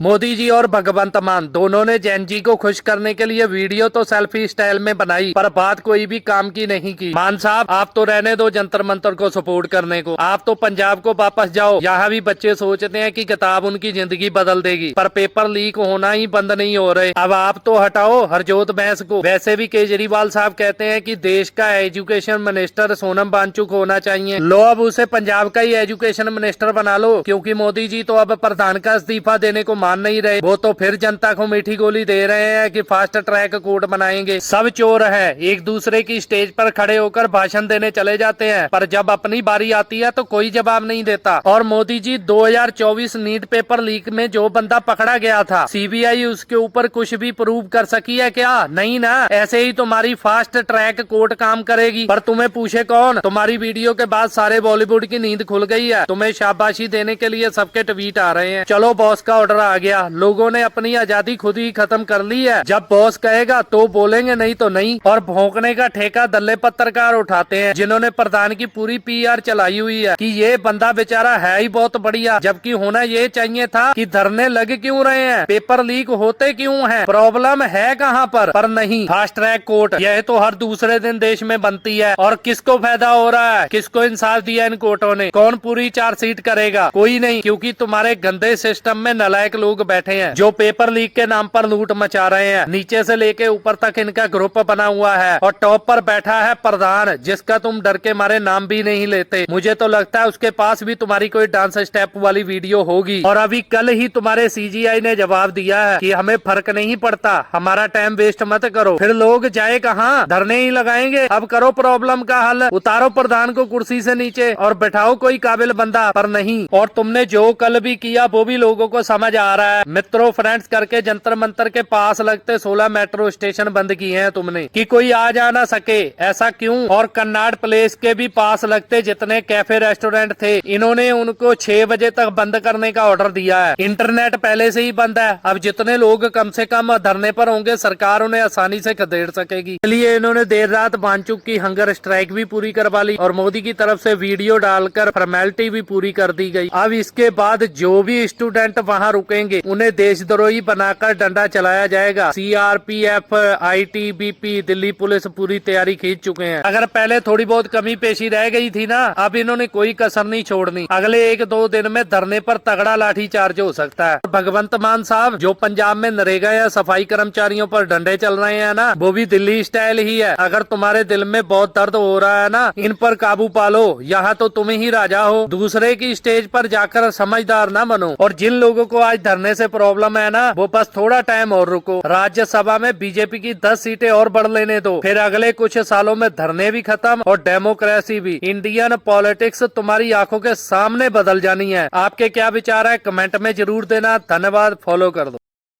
मोदी जी और भगवंत मान दोनों ने जैन जी को खुश करने के लिए वीडियो तो सेल्फी स्टाइल में बनाई, पर बात कोई भी काम की नहीं की। मान साहब, आप तो रहने दो जंतर मंतर को सपोर्ट करने को, आप तो पंजाब को वापस जाओ। यहाँ भी बच्चे सोचते हैं कि किताब उनकी जिंदगी बदल देगी, पर पेपर लीक होना ही बंद नहीं हो रहे। अब आप तो हटाओ हरजोत बैंस को। वैसे भी केजरीवाल साहब कहते हैं कि देश का एजुकेशन मिनिस्टर सोनम वांगचुक होना चाहिए। लो, अब उसे पंजाब का ही एजुकेशन मिनिस्टर बना लो, क्योंकि मोदी जी तो अब प्रधान का इस्तीफा देने को मान नहीं रहे। वो तो फिर जनता को मीठी गोली दे रहे हैं कि फास्ट ट्रैक कोर्ट बनाएंगे। सब चोर है, एक दूसरे की स्टेज पर खड़े होकर भाषण देने चले जाते हैं, पर जब अपनी बारी आती है तो कोई जवाब नहीं देता। और Modi ji 2024 NEET paper leak में जो बंदा पकड़ा गया था, सीबीआई उसके ऊपर कुछ भी प्रूव कर सकी है क्या? नहीं ना। ऐसे ही तुम्हारी फास्ट ट्रैक कोर्ट काम करेगी, पर तुम्हें पूछे कौन? तुम्हारी वीडियो के बाद सारे बॉलीवुड की नींद खुल गई है। तुम्हें शाबाशी देने के लिए सबके ट्वीट आ रहे हैं, चलो बॉस का ऑर्डर आ गया। लोगों ने अपनी आजादी खुद ही खत्म कर ली है। जब बॉस कहेगा तो बोलेंगे, नहीं तो नहीं। और भौंकने का ठेका दल्ले पत्रकार उठाते हैं, जिन्होंने प्रधान की पूरी पीआर चलाई हुई है कि ये बंदा बेचारा है ही बहुत बढ़िया। जबकि होना ये चाहिए था कि धरने लग क्यों रहे हैं, पेपर लीक होते क्यों हैं, प्रॉब्लम है कहाँ पर नहीं फास्ट ट्रैक कोर्ट। यह तो हर दूसरे दिन देश में बनती है, और किसको फायदा हो रहा है? किसको इंसाफ दिया इन कोर्टों ने? कौन पूरी चार्जशीट करेगा? कोई नहीं, क्योंकि तुम्हारे गंदे सिस्टम में नालायक लोग बैठे हैं जो पेपर लीक के नाम पर लूट मचा रहे हैं। नीचे से लेके ऊपर तक इनका ग्रुप बना हुआ है, और टॉप पर बैठा है प्रधान, जिसका तुम डर के मारे नाम भी नहीं लेते। मुझे तो लगता है उसके पास भी तुम्हारी कोई डांस स्टेप वाली वीडियो होगी। और अभी कल ही तुम्हारे सीजीआई ने जवाब दिया है कि हमें फर्क नहीं पड़ता, हमारा टाइम वेस्ट मत करो। फिर लोग जाए कहाँ? धरने ही लगाएंगे। अब करो प्रॉब्लम का हल, उतारो प्रधान को कुर्सी से नीचे और बैठाओ कोई काबिल बंदा, पर नहीं। और तुमने जो कल भी किया वो भी लोगों को समझ आ रहा है। मित्रों, फ्रेंड्स करके जंतर मंतर के पास लगते 16 मेट्रो स्टेशन बंद किए हैं तुमने, कि कोई आ जा ना सके। ऐसा क्यों? और कन्नाड प्लेस के भी पास लगते जितने कैफे रेस्टोरेंट थे, इन्होंने उनको 6 बजे तक बंद करने का ऑर्डर दिया है। इंटरनेट पहले से ही बंद है। अब जितने लोग कम से कम धरने पर होंगे, सरकार उन्हें आसानी से खदेड़ सकेगी। इसलिए इन्होंने देर रात वांगचुक की हंगर स्ट्राइक भी पूरी करवा ली, और मोदी की तरफ से वीडियो डालकर फॉर्मेलिटी भी पूरी कर दी गई। अब इसके बाद जो भी स्टूडेंट वहाँ रुकेंगे उन्हें देशद्रोही बनाकर डंडा चलाया जाएगा। सीआरपीएफ, आईटीबीपी, दिल्ली पुलिस पूरी तैयारी खींच चुके हैं। अगर पहले थोड़ी बहुत कमी पेशी रह गई थी ना, अब इन्होंने कोई कसर नहीं छोड़नी। अगले 1-2 दिन में धरने पर तगड़ा लाठी चार्ज हो सकता है। भगवंत मान साहब, जो पंजाब में नरेगा या सफाई कर्मचारियों पर डंडे चल रहे हैं ना, वो भी दिल्ली स्टाइल ही है। अगर तुम्हारे दिल में बहुत दर्द हो रहा है ना, इन पर काबू पालो। यहाँ तो तुम ही राजा हो, दूसरे की स्टेज पर जाकर समझदार ना बनो। और जिन लोगों को आज धरने से प्रॉब्लम है ना, वो बस थोड़ा टाइम और रुको। राज्यसभा में बीजेपी की 10 सीटें और बढ़ लेने दो, फिर अगले कुछ सालों में धरने भी खत्म और डेमोक्रेसी भी। इंडियन पॉलिटिक्स तुम्हारी आंखों के सामने बदल जानी है। आपके क्या विचार है? कमेंट में जरूर देना। धन्यवाद। फॉलो कर दो।